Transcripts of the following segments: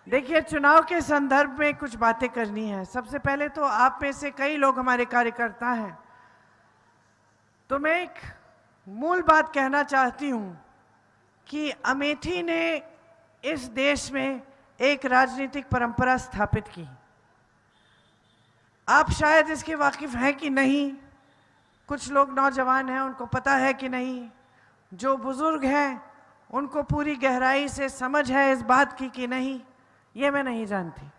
देखिए, चुनाव के संदर्भ में कुछ बातें करनी है। सबसे पहले तो आप में से कई लोग हमारे कार्यकर्ता हैं, तो मैं एक मूल बात कहना चाहती हूं कि अमेठी ने इस देश में एक राजनीतिक परंपरा स्थापित की। आप शायद इसके वाकिफ हैं कि नहीं, कुछ लोग नौजवान हैं उनको पता है कि नहीं, जो बुजुर्ग हैं उनको पूरी गहराई से समझ है इस बात की कि नहीं, ये मैं नहीं जानती।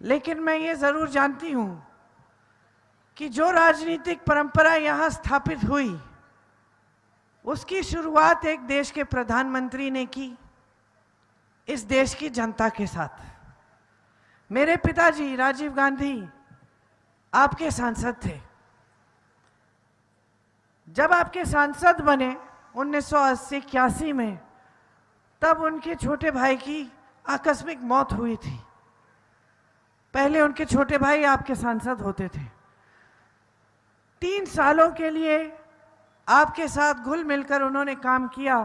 लेकिन मैं ये जरूर जानती हूं कि जो राजनीतिक परंपरा यहां स्थापित हुई उसकी शुरुआत एक देश के प्रधानमंत्री ने की, इस देश की जनता के साथ। मेरे पिताजी राजीव गांधी आपके सांसद थे। जब आपके सांसद बने 1980-81 में, तब उनके छोटे भाई की आकस्मिक मौत हुई थी। पहले उनके छोटे भाई आपके सांसद होते थे। 3 सालों के लिए आपके साथ घुल मिलकर उन्होंने काम किया,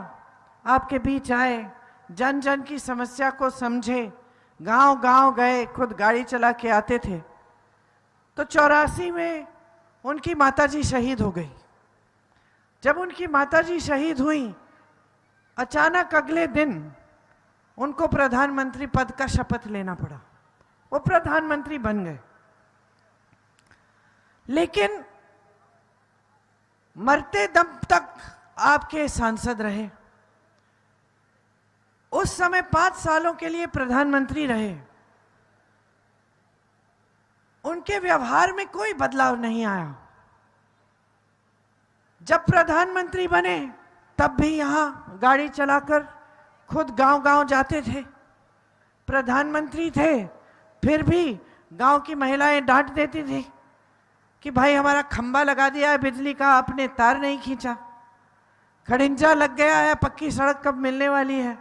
आपके बीच आए, जन जन की समस्या को समझे, गांव गांव गए, खुद गाड़ी चला के आते थे। तो 84 में उनकी माताजी शहीद हो गई। जब उनकी माताजी शहीद हुई, अचानक अगले दिन उनको प्रधानमंत्री पद का शपथ लेना पड़ा। वो प्रधानमंत्री बन गए, लेकिन मरते दम तक आपके सांसद रहे। उस समय 5 सालों के लिए प्रधानमंत्री रहे। उनके व्यवहार में कोई बदलाव नहीं आया। जब प्रधानमंत्री बने तब भी यहां गाड़ी चलाकर खुद गांव-गांव जाते थे। प्रधानमंत्री थे, फिर भी गांव की महिलाएं डांट देती थी कि भाई हमारा खंबा लगा दिया है बिजली का, आपने तार नहीं खींचा। खड़िंजा लग गया है, पक्की सड़क कब मिलने वाली है।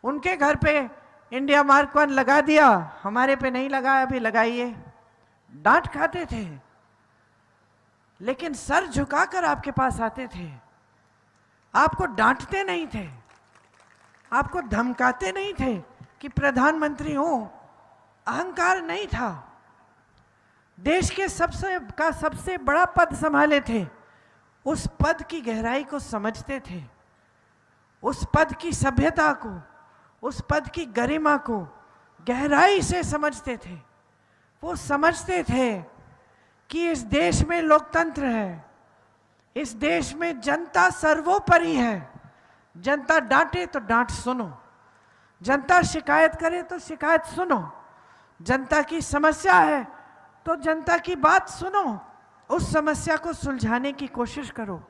उनके घर पे इंडिया मार्क 1 लगा दिया, हमारे पे नहीं लगा, अभी लगाइए। डांट खाते थे, लेकिन सर झुकाकर आपके पास आते थे। आपको डांटते नहीं थे, आपको धमकाते नहीं थे कि प्रधानमंत्री हो। अहंकार नहीं था। देश के सबसे बड़ा पद संभाले थे, उस पद की गहराई को समझते थे, उस पद की सभ्यता को, उस पद की गरिमा को गहराई से समझते थे। वो समझते थे कि इस देश में लोकतंत्र है, इस देश में जनता सर्वोपरि है। जनता डांटे तो डांट सुनो, जनता शिकायत करे तो शिकायत सुनो, जनता की समस्या है तो जनता की बात सुनो, उस समस्या को सुलझाने की कोशिश करो।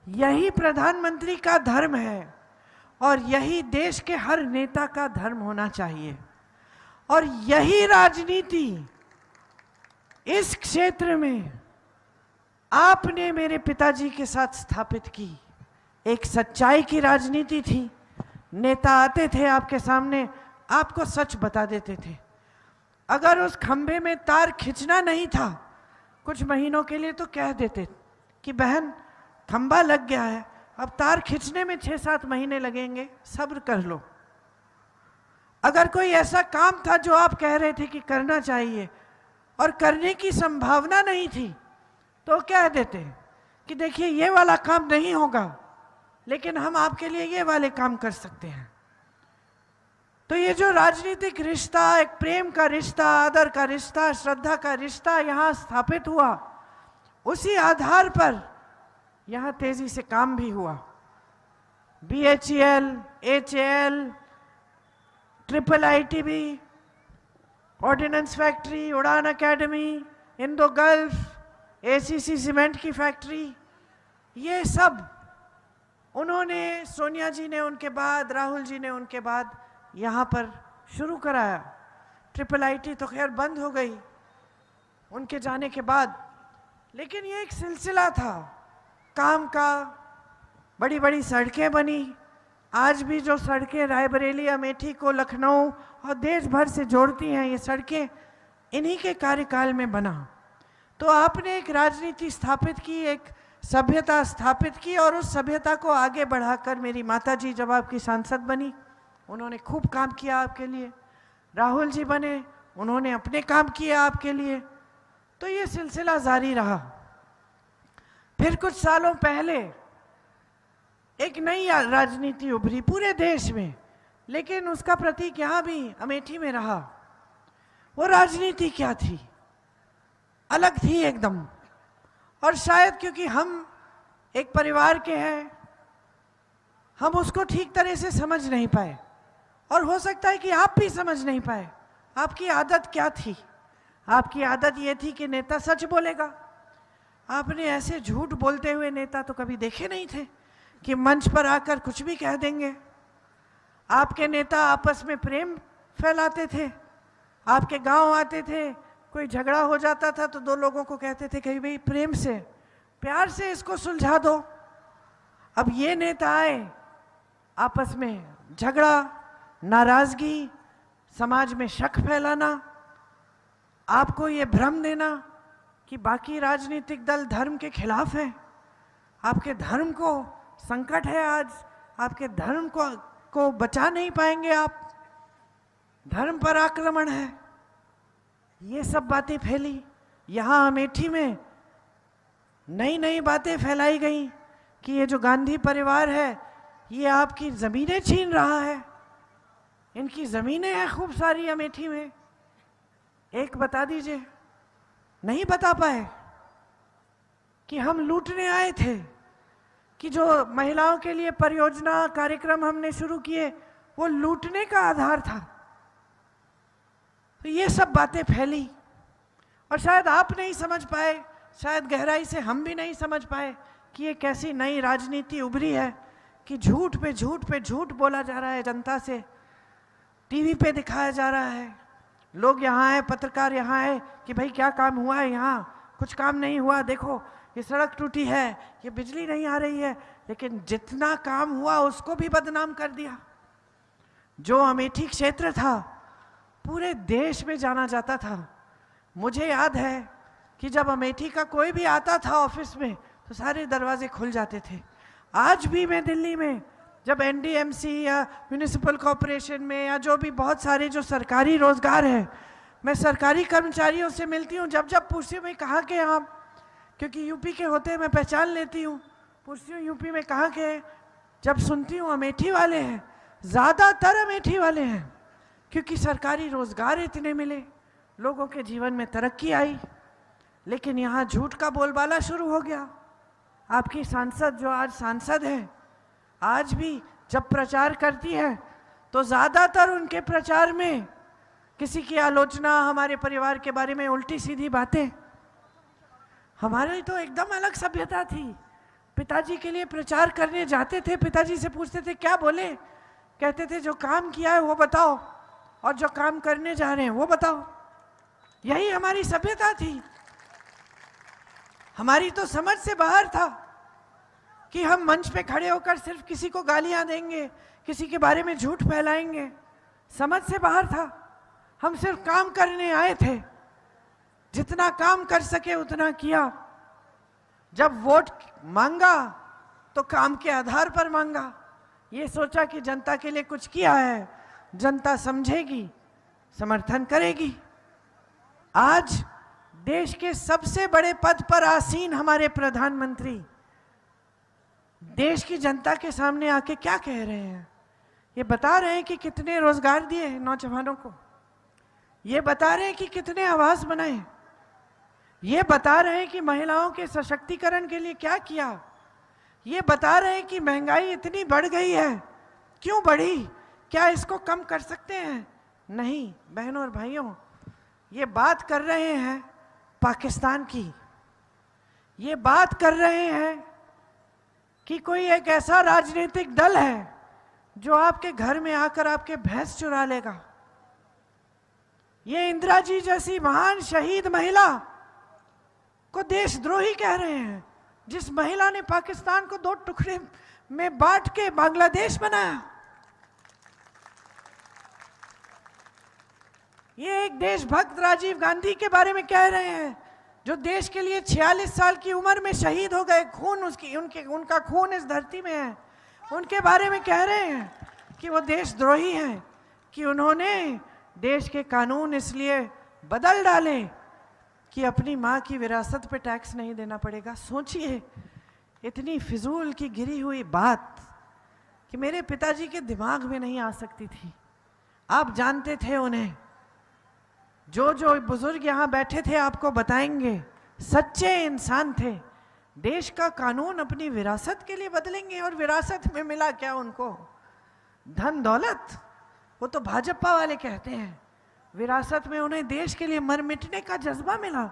यही प्रधानमंत्री का धर्म है और यही देश के हर नेता का धर्म होना चाहिए। और यही राजनीति इस क्षेत्र में आपने मेरे पिताजी के साथ स्थापित की। एक सच्चाई की राजनीति थी। नेता आते थे आपके सामने, आपको सच बता देते थे। अगर उस खंभे में तार खींचना नहीं था कुछ महीनों के लिए, तो कह देते कि बहन खंभा लग गया है, अब तार खींचने में 6-7 महीने लगेंगे, सब्र कर लो। अगर कोई ऐसा काम था जो आप कह रहे थे कि करना चाहिए और करने की संभावना नहीं थी, तो कह देते कि देखिए ये वाला काम नहीं होगा, लेकिन हम आपके लिए ये वाले काम कर सकते हैं। तो ये जो राजनीतिक रिश्ता, एक प्रेम का रिश्ता, आदर का रिश्ता, श्रद्धा का रिश्ता यहाँ स्थापित हुआ, उसी आधार पर यहाँ तेजी से काम भी हुआ। BHEL, HAL, IIITB, ordnance factory, Udaan academy, Indo Gulf, ACC cement की फैक्ट्री, ये सब उन्होंने, सोनिया जी ने उनके बाद, राहुल जी ने उनके बाद यहाँ पर शुरू कराया। IIIT तो खैर बंद हो गई उनके जाने के बाद, लेकिन ये एक सिलसिला था काम का। बड़ी बड़ी सड़कें बनी। आज भी जो सड़कें रायबरेली, अमेठी को लखनऊ और देश भर से जोड़ती हैं, ये सड़कें इन्हीं के कार्यकाल में बना। तो आपने एक राजनीति स्थापित की, एक सभ्यता स्थापित की, और उस सभ्यता को आगे बढ़ाकर मेरी माताजी जब आपकी सांसद बनी उन्होंने खूब काम किया आपके लिए। राहुल जी बने, उन्होंने अपने काम किए आपके लिए। तो ये सिलसिला जारी रहा। फिर कुछ सालों पहले एक नई राजनीति उभरी पूरे देश में, लेकिन उसका प्रतीक यहाँ भी अमेठी में रहा। वो राजनीति क्या थी? अलग थी एकदम। और शायद क्योंकि हम एक परिवार के हैं, हम उसको ठीक तरह से समझ नहीं पाए, और हो सकता है कि आप भी समझ नहीं पाए। आपकी आदत क्या थी? आपकी आदत ये थी कि नेता सच बोलेगा। आपने ऐसे झूठ बोलते हुए नेता तो कभी देखे नहीं थे कि मंच पर आकर कुछ भी कह देंगे। आपके नेता आपस में प्रेम फैलाते थे। आपके गांव आते थे, कोई झगड़ा हो जाता था तो दो लोगों को कहते थे कि भाई प्रेम से, प्यार से इसको सुलझा दो। अब ये नेता आए, आपस में झगड़ा, नाराजगी, समाज में शक फैलाना, आपको ये भ्रम देना कि बाकी राजनीतिक दल धर्म के खिलाफ हैं। आपके धर्म को संकट है आज, आपके धर्म को बचा नहीं पाएंगे आप, धर्म पर आक्रमण है। ये सब बातें फैली। यहाँ अमेठी में नई नई बातें फैलाई गई कि ये जो गांधी परिवार है ये आपकी ज़मीनें छीन रहा है। इनकी ज़मीनें हैं खूब सारी अमेठी में। एक बता दीजिए, नहीं बता पाए कि हम लूटने आए थे, कि जो महिलाओं के लिए परियोजना कार्यक्रम हमने शुरू किए वो लूटने का आधार था। तो ये सब बातें फैली और शायद आप नहीं समझ पाए, शायद गहराई से हम भी नहीं समझ पाए कि ये कैसी नई राजनीति उभरी है कि झूठ पे झूठ पे झूठ बोला जा रहा है जनता से, टीवी पे दिखाया जा रहा है। लोग यहाँ आए, पत्रकार यहाँ आए कि भाई क्या काम हुआ है, यहाँ कुछ काम नहीं हुआ, देखो ये सड़क टूटी है, ये बिजली नहीं आ रही है। लेकिन जितना काम हुआ उसको भी बदनाम कर दिया। जो अमेठी क्षेत्र था पूरे देश में जाना जाता था। मुझे याद है कि जब अमेठी का कोई भी आता था ऑफिस में तो सारे दरवाजे खुल जाते थे। आज भी मैं दिल्ली में जब एनडीएमसी या म्यूनिसिपल कॉरपोरेशन में या जो भी बहुत सारे जो सरकारी रोजगार है, मैं सरकारी कर्मचारियों से मिलती हूँ। जब जब पूछती हूँ भाई कहाँ के आप, क्योंकि यूपी के होते हैं मैं पहचान लेती हूँ, पूछती हूँ यूपी में कहाँ के हैं, जब सुनती हूँ अमेठी वाले हैं, ज़्यादातर अमेठी वाले हैं, क्योंकि सरकारी रोजगार इतने मिले, लोगों के जीवन में तरक्की आई। लेकिन यहाँ झूठ का बोलबाला शुरू हो गया। आपकी सांसद जो आज सांसद है, आज भी जब प्रचार करती है तो ज़्यादातर उनके प्रचार में किसी की आलोचना, हमारे परिवार के बारे में उल्टी सीधी बातें। हमारी तो एकदम अलग सभ्यता थी। पिताजी के लिए प्रचार करने जाते थे, पिताजी से पूछते थे क्या बोले, कहते थे जो काम किया है वो बताओ और जो काम करने जा रहे हैं वो बताओ। यही हमारी सभ्यता थी। हमारी तो समझ से बाहर था कि हम मंच पे खड़े होकर सिर्फ किसी को गालियां देंगे, किसी के बारे में झूठ फैलाएंगे। समझ से बाहर था। हम सिर्फ काम करने आए थे, जितना काम कर सके उतना किया। जब वोट मांगा तो काम के आधार पर मांगा, ये सोचा कि जनता के लिए कुछ किया है, जनता समझेगी, समर्थन करेगी। आज देश के सबसे बड़े पद पर आसीन हमारे प्रधानमंत्री देश की जनता के सामने आके क्या कह रहे हैं? ये बता रहे हैं कि कितने रोजगार दिए हैं नौजवानों को, ये बता रहे हैं कि कितने आवास बनाए, ये बता रहे हैं कि महिलाओं के सशक्तिकरण के लिए क्या किया, ये बता रहे हैं कि महंगाई इतनी बढ़ गई है, क्यों बढ़ी, क्या इसको कम कर सकते हैं? नहीं बहनों और भाइयों, ये बात कर रहे हैं पाकिस्तान की। ये बात कर रहे हैं कि कोई एक ऐसा राजनीतिक दल है जो आपके घर में आकर आपके भैंस चुरा लेगा। ये इंदिरा जी जैसी महान शहीद महिला को देशद्रोही कह रहे हैं, जिस महिला ने पाकिस्तान को 2 टुकड़े में बांट के बांग्लादेश बनाया। ये एक देशभक्त राजीव गांधी के बारे में कह रहे हैं, जो देश के लिए 46 साल की उम्र में शहीद हो गए। खून उनका खून इस धरती में है। उनके बारे में कह रहे हैं कि वो देशद्रोही हैं कि उन्होंने देश के कानून इसलिए बदल डाले कि अपनी माँ की विरासत पे टैक्स नहीं देना पड़ेगा। सोचिए, इतनी फिजूल की गिरी हुई बात कि मेरे पिताजी के दिमाग में नहीं आ सकती थी। आप जानते थे उन्हें, जो जो बुजुर्ग यहाँ बैठे थे आपको बताएंगे, सच्चे इंसान थे। देश का कानून अपनी विरासत के लिए बदलेंगे, और विरासत में मिला क्या उनको? धन दौलत। वो तो भाजपा वाले कहते हैं विरासत में उन्हें देश के लिए मर मिटने का जज्बा मिला।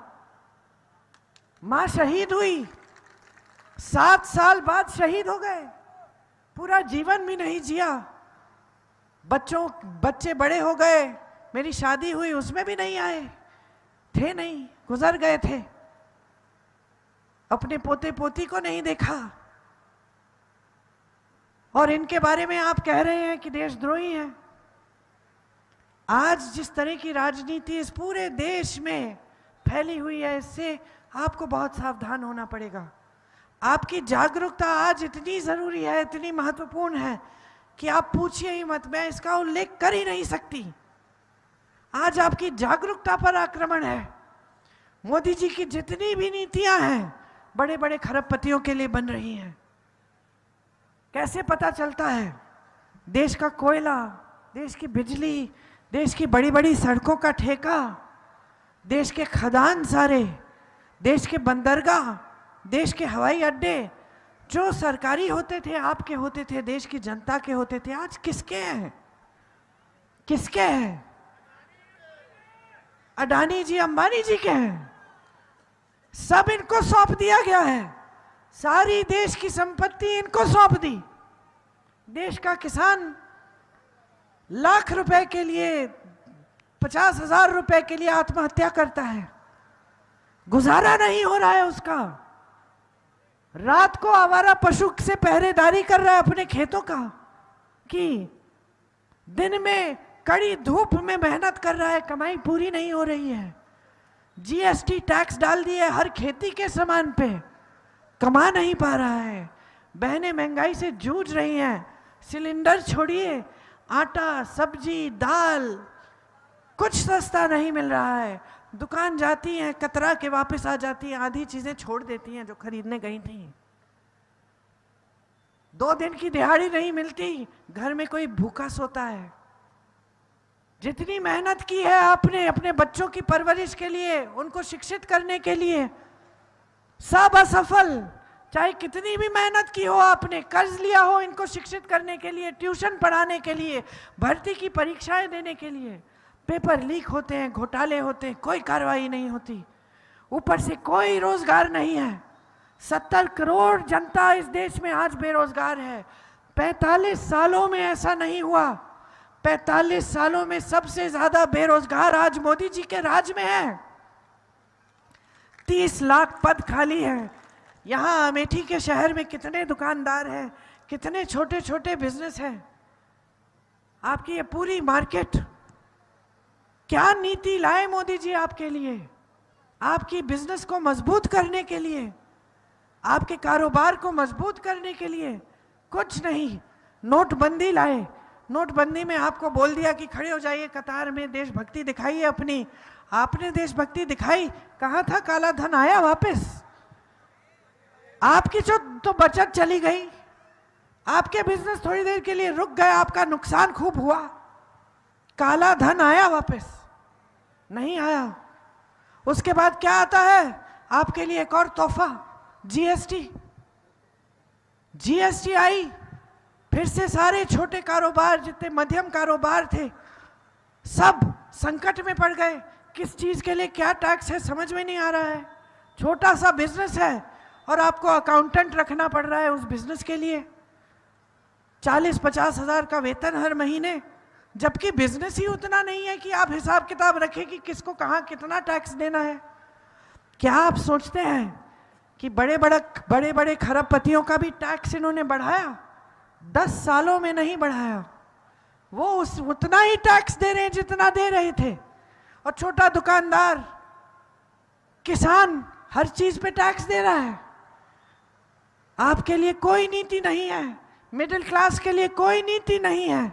मां शहीद हुई, 7 साल बाद शहीद हो गए, पूरा जीवन भी नहीं जिया। बच्चे बड़े हो गए, मेरी शादी हुई उसमें भी नहीं आए थे, नहीं, गुजर गए थे। अपने पोते पोती को नहीं देखा, और इनके बारे में आप कह रहे हैं कि देशद्रोही हैं। आज जिस तरह की राजनीति इस पूरे देश में फैली हुई है, इससे आपको बहुत सावधान होना पड़ेगा। आपकी जागरूकता आज इतनी जरूरी है, इतनी महत्वपूर्ण है कि आप पूछिए ही मत, मैं इसका उल्लेख कर ही नहीं सकती। आज आपकी जागरूकता पर आक्रमण है। मोदी जी की जितनी भी नीतियां हैं बड़े बड़े खरबपतियों के लिए बन रही हैं। कैसे पता चलता है? देश का कोयला, देश की बिजली, देश की बड़ी बड़ी सड़कों का ठेका, देश के खदान सारे, देश के बंदरगाह, देश के हवाई अड्डे जो सरकारी होते थे, आपके होते थे, देश की जनता के होते थे, आज किसके हैं? किसके हैं? अडानी जी, अंबानी जी के हैं। सब इनको सौंप दिया गया है, सारी देश की संपत्ति इनको सौंप दी। देश का किसान लाख रुपए के लिए, 50,000 रुपए के लिए आत्महत्या करता है, गुजारा नहीं हो रहा है उसका। रात को आवारा पशु से पहरेदारी कर रहा है अपने खेतों का, कि दिन में कड़ी धूप में मेहनत कर रहा है, कमाई पूरी नहीं हो रही है। जीएसटी टैक्स डाल दिए हर खेती के सामान पे, कमा नहीं पा रहा है। बहनें महंगाई से जूझ रही हैं, सिलेंडर छोड़िए, आटा, सब्जी, दाल कुछ सस्ता नहीं मिल रहा है। दुकान जाती हैं, कतरा के वापस आ जाती हैं, आधी चीजें छोड़ देती हैं जो खरीदने गई थी। 2 दिन की दिहाड़ी नहीं मिलती, घर में कोई भूखा सोता है। जितनी मेहनत की है आपने अपने बच्चों की परवरिश के लिए, उनको शिक्षित करने के लिए, सब असफल। चाहे कितनी भी मेहनत की हो आपने, कर्ज लिया हो इनको शिक्षित करने के लिए, ट्यूशन पढ़ाने के लिए, भर्ती की परीक्षाएं देने के लिए, पेपर लीक होते हैं, घोटाले होते हैं, कोई कार्रवाई नहीं होती। ऊपर से कोई रोजगार नहीं है। 70 करोड़ जनता इस देश में आज बेरोजगार है। 45 सालों में ऐसा नहीं हुआ। 45 सालों में सबसे ज्यादा बेरोजगार आज मोदी जी के राज में है। 30 लाख पद खाली हैं। यहाँ अमेठी के शहर में कितने दुकानदार हैं, कितने छोटे छोटे बिजनेस हैं। आपकी ये पूरी मार्केट, क्या नीति लाए मोदी जी आपके लिए? आपकी बिजनेस को मजबूत करने के लिए, आपके कारोबार को मजबूत करने के लिए कुछ नहीं। नोटबंदी लाए, नोटबंदी में आपको बोल दिया कि खड़े हो जाइए कतार में, देशभक्ति दिखाइए अपनी। आपने देशभक्ति दिखाई, कहाँ था काला धन? आया वापस? आपकी जो तो बचत चली गई, आपके बिजनेस थोड़ी देर के लिए रुक गए, आपका नुकसान खूब हुआ। काला धन आया वापस? नहीं आया। उसके बाद क्या आता है आपके लिए? एक और तोहफा, जीएसटी। जीएसटी आई, फिर से सारे छोटे कारोबार, जितने मध्यम कारोबार थे, सब संकट में पड़ गए। किस चीज के लिए क्या टैक्स है समझ में नहीं आ रहा है। छोटा सा बिजनेस है और आपको अकाउंटेंट रखना पड़ रहा है उस बिजनेस के लिए। 40-50 हजार का वेतन हर महीने, जबकि बिजनेस ही उतना नहीं है कि आप हिसाब किताब रखें कि किसको कहाँ कितना टैक्स देना है। क्या आप सोचते हैं कि बड़े बड़े खरबपतियों का भी टैक्स इन्होंने बढ़ाया? 10 सालों में नहीं बढ़ाया। वो उतना ही टैक्स दे रहे हैं जितना दे रहे थे। और छोटा दुकानदार, किसान हर चीज पे टैक्स दे रहा है। आपके लिए कोई नीति नहीं है। मिडिल क्लास के लिए कोई नीति नहीं है।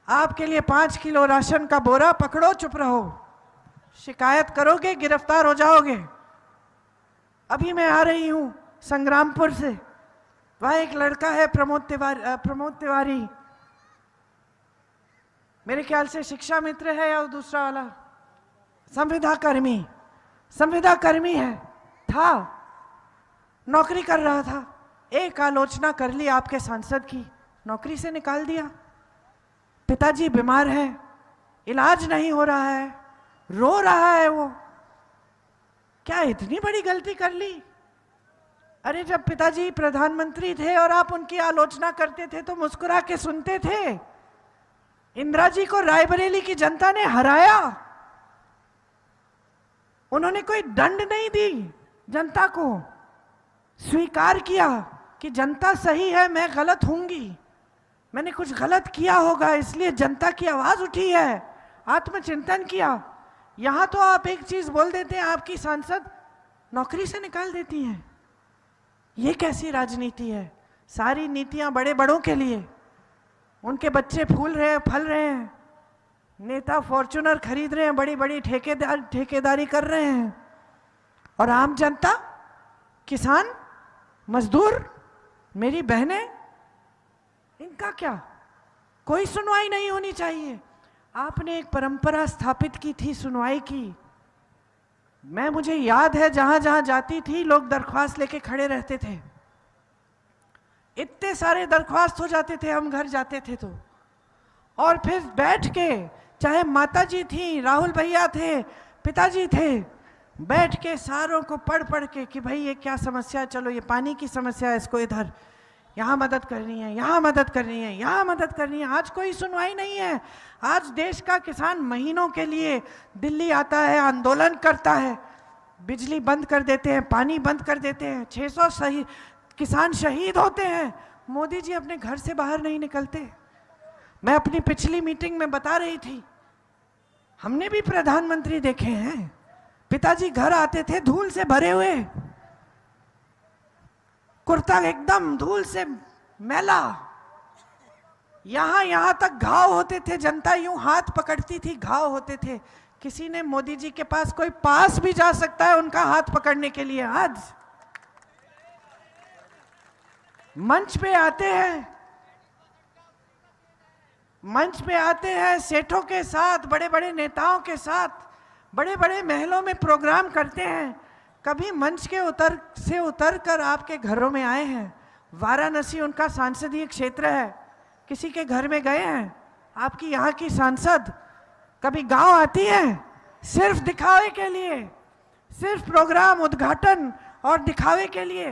आपके लिए 5 किलो राशन का बोरा पकड़ो, चुप रहो, शिकायत करोगे गिरफ्तार हो जाओगे। अभी मैं आ रही हूं संग्रामपुर से, वहां एक लड़का है प्रमोद तिवारी, मेरे ख्याल से शिक्षा मित्र है या दूसरा वाला संविदा कर्मी है, था, नौकरी कर रहा था। एक आलोचना कर ली आपके सांसद की, नौकरी से निकाल दिया। पिताजी बीमार है, इलाज नहीं हो रहा है, रो रहा है वो। क्या इतनी बड़ी गलती कर ली? अरे जब पिताजी प्रधानमंत्री थे और आप उनकी आलोचना करते थे तो मुस्कुरा के सुनते थे। इंदिरा जी को रायबरेली की जनता ने हराया, उन्होंने कोई दंड नहीं दी, जनता को स्वीकार किया कि जनता सही है, मैं गलत होंगी, मैंने कुछ गलत किया होगा, इसलिए जनता की आवाज उठी है, आत्मचिंतन किया। यहां तो आप एक चीज बोल देते हैं, आपकी सांसद नौकरी से निकाल देती हैं। ये कैसी राजनीति है? सारी नीतियां बड़े बड़ों के लिए, उनके बच्चे फूल रहे हैं, फल रहे हैं, नेता फॉर्च्यूनर खरीद रहे हैं, बड़ी बड़ी ठेकेदारी कर रहे हैं, और आम जनता, किसान, मजदूर, मेरी बहनें, इनका क्या? कोई सुनवाई नहीं होनी चाहिए। आपने एक परंपरा स्थापित की थी सुनवाई की। मुझे याद है जहां जहां जाती थी लोग दरख्वास्त लेके खड़े रहते थे, इतने सारे दरख्वास्त हो जाते थे, हम घर जाते थे तो, और फिर बैठ के, चाहे माता जी थी, राहुल भैया थे, पिताजी थे, बैठ के सारों को पढ़ पढ़ के कि भाई ये क्या समस्या है, चलो ये पानी की समस्या है, इसको इधर, यहाँ मदद करनी है, यहाँ मदद करनी है, यहाँ मदद करनी है। आज कोई सुनवाई नहीं है। आज देश का किसान महीनों के लिए दिल्ली आता है, आंदोलन करता है, बिजली बंद कर देते हैं, पानी बंद कर देते हैं, 600 किसान शहीद होते हैं, मोदी जी अपने घर से बाहर नहीं निकलते। मैं अपनी पिछली मीटिंग में बता रही थी, हमने भी प्रधानमंत्री देखे हैं, पिताजी घर आते थे धूल से भरे हुए, कुर्ता एकदम धूल से मैला, यहां तक घाव होते थे, जनता यूं हाथ पकड़ती थी, घाव होते थे। किसी ने मोदी जी के पास, कोई पास भी जा सकता है उनका हाथ पकड़ने के लिए? आज मंच पे आते हैं सेठों के साथ, बड़े बड़े नेताओं के साथ, बड़े बड़े महलों में प्रोग्राम करते हैं। कभी मंच के उतर कर आपके घरों में आए हैं? वाराणसी उनका सांसदीय क्षेत्र है, किसी के घर में गए हैं? आपकी यहाँ की सांसद कभी गांव आती है? सिर्फ दिखावे के लिए, सिर्फ प्रोग्राम उद्घाटन और दिखावे के लिए,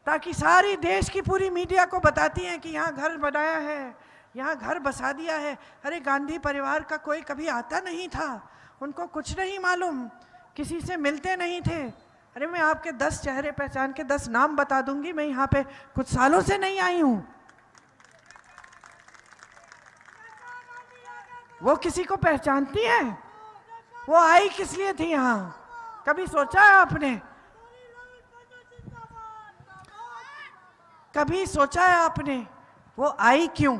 ताकि सारी देश की पूरी मीडिया को बताती हैं कि यहाँ घर बनाया है, यहाँ घर बसा दिया है। अरे गांधी परिवार का कोई कभी आता नहीं था, उनको कुछ नहीं मालूम, किसी से मिलते नहीं थे। अरे मैं आपके 10 चेहरे पहचान के 10 नाम बता दूंगी, मैं यहाँ पे कुछ सालों से नहीं आई हूं। वो किसी को पहचानती है? वो आई किस लिए थी यहाँ? कभी सोचा है आपने? कभी सोचा है आपने वो आई क्यों,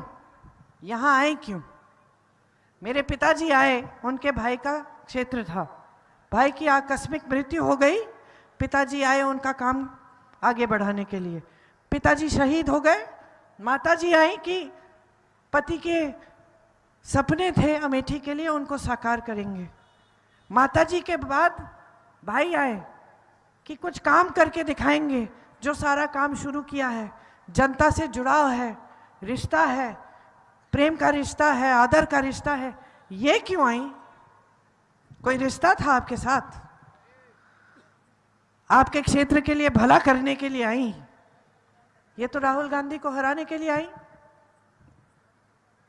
यहाँ आई क्यों? मेरे पिताजी आए, उनके भाई का क्षेत्र था, भाई की आकस्मिक मृत्यु हो गई, पिताजी आए उनका काम आगे बढ़ाने के लिए, पिताजी शहीद हो गए, माताजी आई कि पति के सपने थे अमेठी के लिए, उनको साकार करेंगे। माताजी के बाद भाई आए कि कुछ काम करके दिखाएंगे, जो सारा काम शुरू किया है, जनता से जुड़ाव है, रिश्ता है, प्रेम का रिश्ता है, आदर का रिश्ता है। ये क्यों आई? कोई रिश्ता था आपके साथ? आपके क्षेत्र के लिए भला करने के लिए आई? ये तो राहुल गांधी को हराने के लिए आई,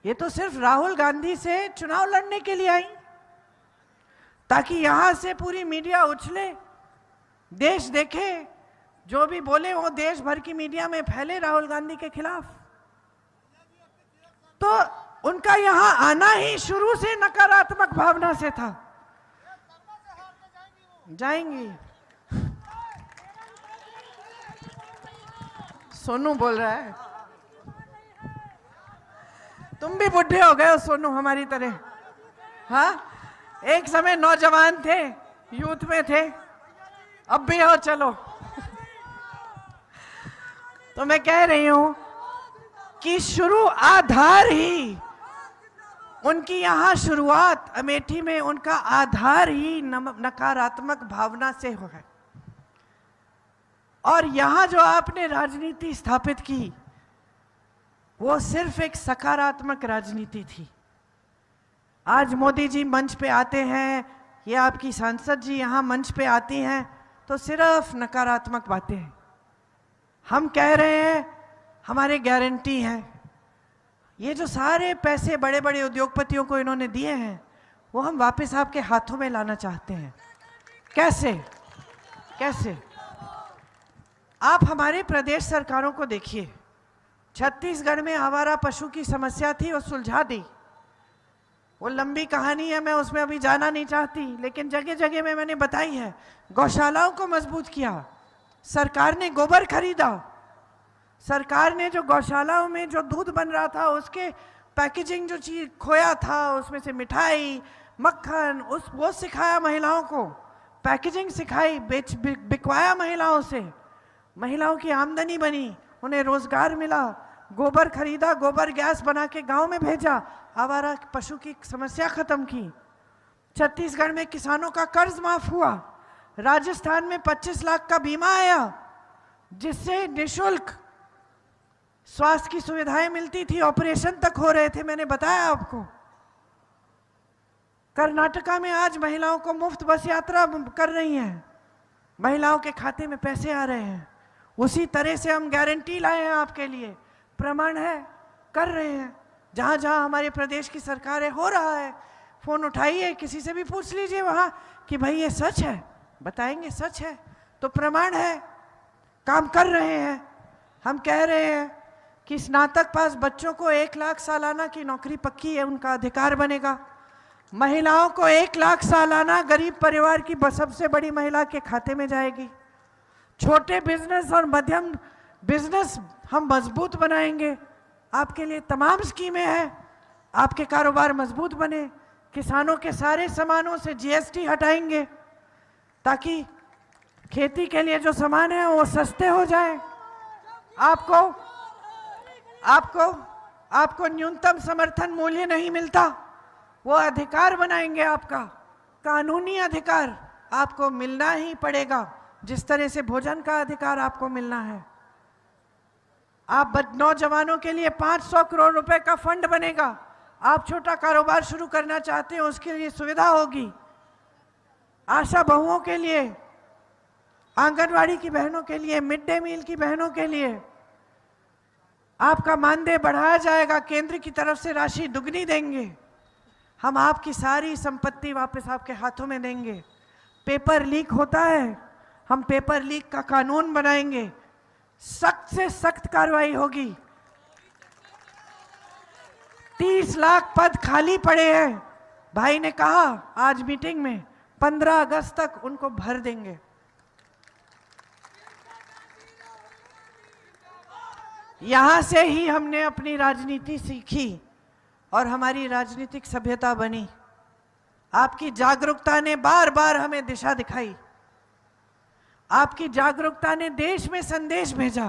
ये तो सिर्फ राहुल गांधी से चुनाव लड़ने के लिए आई, ताकि यहां से पूरी मीडिया उछले, देश देखे, जो भी बोले वो देश भर की मीडिया में फैले राहुल गांधी के खिलाफ। तो उनका यहां आना ही शुरू से नकारात्मक भावना से था। जाएंगी, सोनू बोल रहा है। तुम भी बुढ़े हो गए हो सोनू हमारी तरह। हाँ, एक समय नौजवान थे, यूथ में थे, अब भी हो। चलो, तो मैं कह रही हूं कि शुरू आधार ही उनकी यहां शुरुआत अमेठी में उनका आधार ही नकारात्मक भावना से हो है। और यहां जो आपने राजनीति स्थापित की वो सिर्फ एक सकारात्मक राजनीति थी। आज मोदी जी मंच पे आते हैं या आपकी सांसद जी यहां मंच पे आती हैं तो सिर्फ नकारात्मक बातें हैं। हम कह रहे हैं हमारे गारंटी है, ये जो सारे पैसे बड़े बड़े उद्योगपतियों को इन्होंने दिए हैं वो हम वापस आपके हाथों में लाना चाहते हैं। कैसे कैसे? आप हमारे प्रदेश सरकारों को देखिए, छत्तीसगढ़ में आवारा पशु की समस्या थी, वो सुलझा दी। वो लंबी कहानी है, मैं उसमें अभी जाना नहीं चाहती, लेकिन जगह जगह में मैंने बताई है। गौशालाओं को मजबूत किया, सरकार ने गोबर खरीदा, सरकार ने जो गौशालाओं में जो दूध बन रहा था उसके पैकेजिंग जो चीज खोया था उसमें से मिठाई मक्खन वो सिखाया महिलाओं को, पैकेजिंग सिखाई, बिकवाया महिलाओं से, महिलाओं की आमदनी बनी, उन्हें रोजगार मिला। गोबर खरीदा, गोबर गैस बना के गांव में भेजा, आवारा पशु की समस्या खत्म की। छत्तीसगढ़ में किसानों का कर्ज माफ हुआ, राजस्थान में 25 लाख का बीमा आया जिससे निःशुल्क स्वास्थ्य की सुविधाएं मिलती थी, ऑपरेशन तक हो रहे थे, मैंने बताया आपको। कर्नाटका में आज महिलाओं को मुफ्त बस यात्रा कर रही हैं, महिलाओं के खाते में पैसे आ रहे हैं। उसी तरह से हम गारंटी लाए हैं आपके लिए, प्रमाण है, कर रहे हैं। जहां जहां हमारे प्रदेश की सरकार है हो रहा है। फोन उठाइए, किसी से भी पूछ लीजिए वहां कि भाई ये सच है, बताएंगे सच है तो प्रमाण है, काम कर रहे हैं। हम कह रहे हैं कि स्नातक पास बच्चों को 1 लाख सालाना की नौकरी पक्की है, उनका अधिकार बनेगा। महिलाओं को 1 लाख सालाना गरीब परिवार की सबसे बड़ी महिला के खाते में जाएगी। छोटे बिजनेस और मध्यम बिजनेस हम मजबूत बनाएंगे, आपके लिए तमाम स्कीमें हैं, आपके कारोबार मजबूत बने। किसानों के सारे सामानों से जीएसटी हटाएंगे ताकि खेती के लिए जो सामान है वो सस्ते हो जाए। आपको आपको आपको न्यूनतम समर्थन मूल्य नहीं मिलता, वो अधिकार बनाएंगे, आपका कानूनी अधिकार आपको मिलना ही पड़ेगा, जिस तरह से भोजन का अधिकार आपको मिलना है। आप नौजवानों के लिए 500 करोड़ रुपए का फंड बनेगा। आप छोटा कारोबार शुरू करना चाहते हैं उसके लिए सुविधा होगी। आशा बहुओं के लिए, आंगनवाड़ी की बहनों के लिए, मिड डे मील की बहनों के लिए आपका मानदेय बढ़ाया जाएगा, केंद्र की तरफ से राशि दुगनी देंगे। हम आपकी सारी संपत्ति वापस आपके हाथों में देंगे। पेपर लीक होता है, हम पेपर लीक का कानून बनाएंगे, सख्त से सख्त कार्रवाई होगी। 30 लाख पद खाली पड़े हैं, भाई ने कहा आज मीटिंग में 15 अगस्त तक उनको भर देंगे। यहां से ही हमने अपनी राजनीति सीखी और हमारी राजनीतिक सभ्यता बनी। आपकी जागरूकता ने बार बार हमें दिशा दिखाई, आपकी जागरूकता ने देश में संदेश भेजा।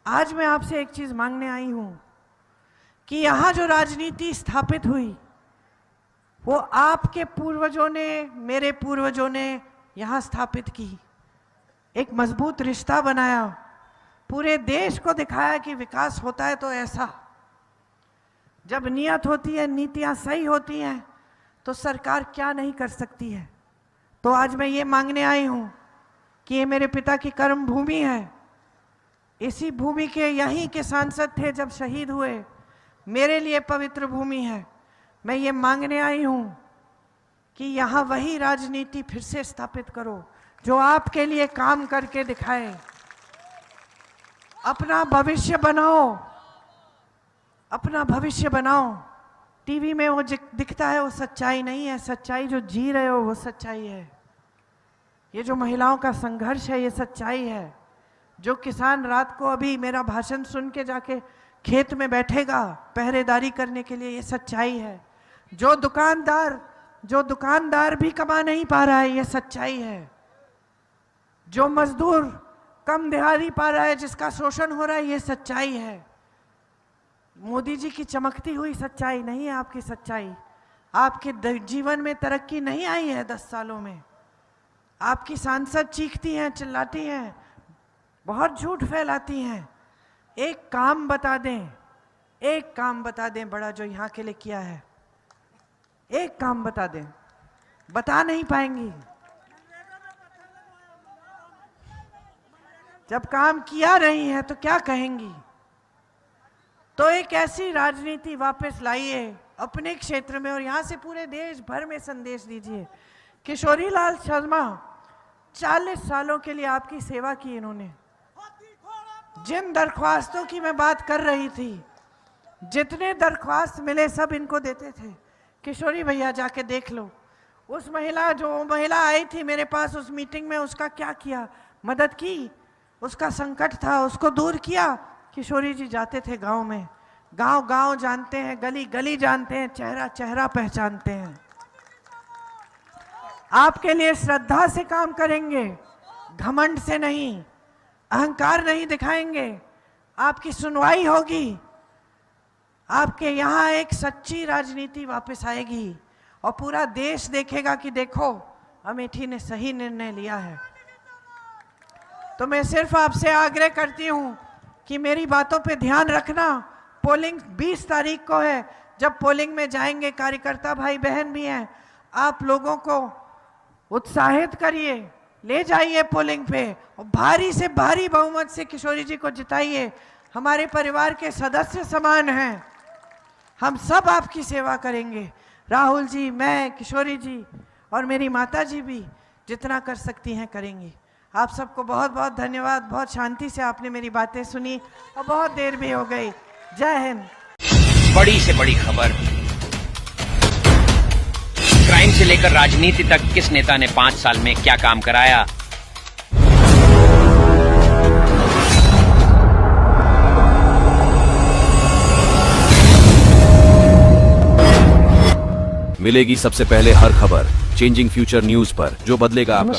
आज मैं आपसे एक चीज मांगने आई हूं कि यहां जो राजनीति स्थापित हुई वो आपके पूर्वजों ने, मेरे पूर्वजों ने यहां स्थापित की। एक मजबूत रिश्ता बनाया, पूरे देश को दिखाया कि विकास होता है तो ऐसा। जब नियत होती है, नीतियां सही होती हैं तो सरकार क्या नहीं कर सकती है। तो आज मैं ये मांगने आई हूं कि ये मेरे पिता की कर्म भूमि है, इसी भूमि के यहीं के सांसद थे जब शहीद हुए, मेरे लिए पवित्र भूमि है। मैं ये मांगने आई हूं कि यहां वही राजनीति फिर से स्थापित करो जो आपके लिए काम करके दिखाए। अपना भविष्य बनाओ, अपना भविष्य बनाओ। टीवी में वो दिखता है वो सच्चाई नहीं है, सच्चाई जो जी रहे हो वो सच्चाई है। ये जो महिलाओं का संघर्ष है ये सच्चाई है। जो किसान रात को अभी मेरा भाषण सुन के जाके खेत में बैठेगा पहरेदारी करने के लिए, ये सच्चाई है। जो दुकानदार भी कमा नहीं पा रहा है, ये सच्चाई है। जो मजदूर कम दिहाड़ी पा रहा है, जिसका शोषण हो रहा है, ये सच्चाई है। मोदी जी की चमकती हुई सच्चाई नहीं है आपकी सच्चाई। आपके जीवन में तरक्की नहीं आई है 10 सालों में। आपकी सांसद चीखती हैं, चिल्लाती हैं, बहुत झूठ फैलाती हैं। एक काम बता दें, एक काम बता दें बड़ा जो यहाँ के लिए किया है, एक काम बता दें, बता नहीं पाएंगी। जब काम किया नहीं है तो क्या कहेंगी? तो एक ऐसी राजनीति वापस लाइए अपने क्षेत्र में और यहाँ से पूरे देश भर में संदेश दीजिए। किशोरी लाल शर्मा 40 सालों के लिए आपकी सेवा की इन्होंने। जिन दरख्वास्तों की मैं बात कर रही थी, जितने दरख्वास्त मिले सब इनको देते थे। किशोरी भैया जाके देख लो, उस महिला आई थी मेरे पास उस मीटिंग में, उसका क्या किया? मदद की, उसका संकट था उसको दूर किया। किशोरी जी जाते थे गांव में, गांव गांव जानते हैं, गली गली जानते हैं, चेहरा चेहरा पहचानते हैं। आपके लिए श्रद्धा से काम करेंगे, घमंड से नहीं, अहंकार नहीं दिखाएंगे। आपकी सुनवाई होगी, आपके यहाँ एक सच्ची राजनीति वापस आएगी और पूरा देश देखेगा कि देखो अमेठी ने सही निर्णय लिया है। तो मैं सिर्फ आपसे आग्रह करती हूँ कि मेरी बातों पे ध्यान रखना। पोलिंग 20 तारीख को है। जब पोलिंग में जाएंगे, कार्यकर्ता भाई बहन भी हैं, आप लोगों को उत्साहित करिए, ले जाइए पोलिंग पे और भारी से भारी बहुमत से किशोरी जी को जिताइए। हमारे परिवार के सदस्य समान हैं, हम सब आपकी सेवा करेंगे। राहुल जी, मैं, किशोरी जी और मेरी माता जी भी जितना कर सकती हैं करेंगी। आप सबको बहुत बहुत धन्यवाद। बहुत शांति से आपने मेरी बातें सुनी और बहुत देर भी हो गई। जय हिंद। बड़ी से बड़ी खबर, क्राइम से लेकर राजनीति तक किस नेता ने 5 साल में क्या काम कराया। मिलेगी सबसे पहले हर खबर चेंजिंग फ्यूचर न्यूज पर, जो बदलेगा आपका